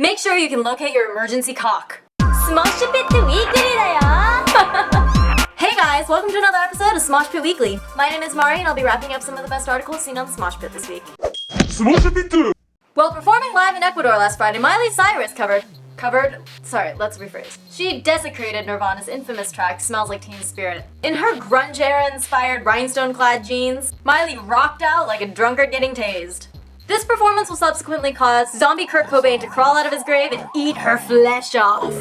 make sure you can locate your emergency cock. Smosh Pit Weekly da yo! Hey guys, welcome to another episode of Smosh Pit Weekly. My name is Mari and I'll be wrapping up some of the best articles seen on the Smosh Pit this week. Smosh Pit! While performing live in Ecuador last Friday, Miley Cyrus She desecrated Nirvana's infamous track, Smells Like Teen Spirit. In her grunge era-inspired rhinestone-clad jeans, Miley rocked out like a drunkard getting tased. This performance will subsequently cause zombie Kurt Cobain to crawl out of his grave and eat her flesh off.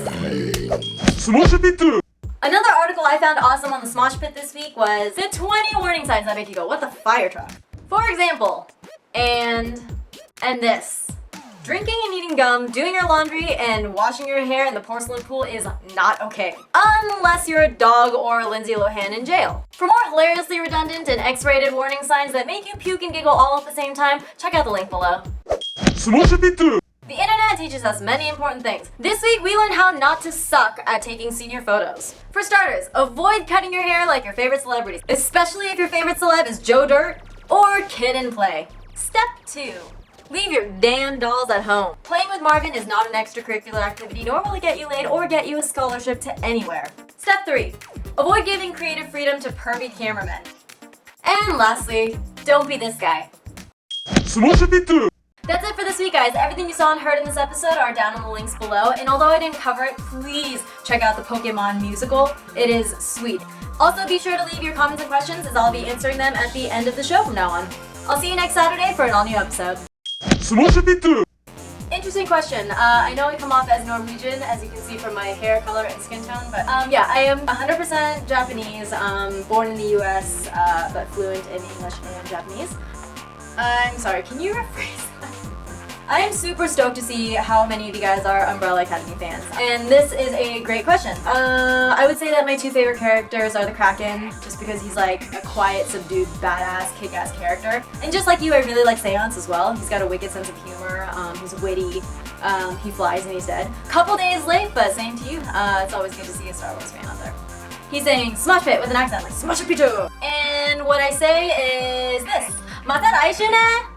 Smosh Pit! Another article I found awesome on the Smosh Pit this week was the 20 warning signs that make you go, what the fire truck? For example, and this. Drinking and eating gum, doing your laundry, and washing your hair in the porcelain pool is not okay. Unless you're a dog or Lindsay Lohan in jail. For more hilariously redundant and X-rated warning signs that make you puke and giggle all at the same time, check out the link below. Smosh Pit! The internet teaches us many important things. This week we learned how not to suck at taking senior photos. For starters, avoid cutting your hair like your favorite celebrities, especially if your favorite celeb is Joe Dirt or Kid and Play. Step 2. Leave your damn dolls at home. Playing with Marvin is not an extracurricular activity, nor will it get you laid or get you a scholarship to anywhere. Step 3. Avoid giving creative freedom to pervy cameramen. And lastly, don't be this guy. Smosh Pit! That's it for this week, guys. Everything you saw and heard in this episode are down in the links below, and although I didn't cover it, please check out the Pokemon musical. It is sweet. Also, be sure to leave your comments and questions, as I'll be answering them at the end of the show from now on. I'll see you next Saturday for an all-new episode. Smosh Pit! Interesting question. I know I come off as Norwegian, as you can see from my hair color and skin tone, but yeah, I am 100% Japanese, born in the US, but fluent in English and Japanese. I'm sorry, can you rephrase that? I am super stoked to see how many of you guys are Umbrella Academy fans, and this is a great question. I would say that my two favorite characters are the Kraken, just because he's like a quiet, subdued, badass, kick-ass character. And just like you, I really like Seance as well. He's got a wicked sense of humor, he's witty, he flies and he's dead. Couple days late, but same to you. It's always good to see a Star Wars fan out there. He's saying Smosh Pit with an accent like Smosh Pit. And what I say is this. Mata raishu ne!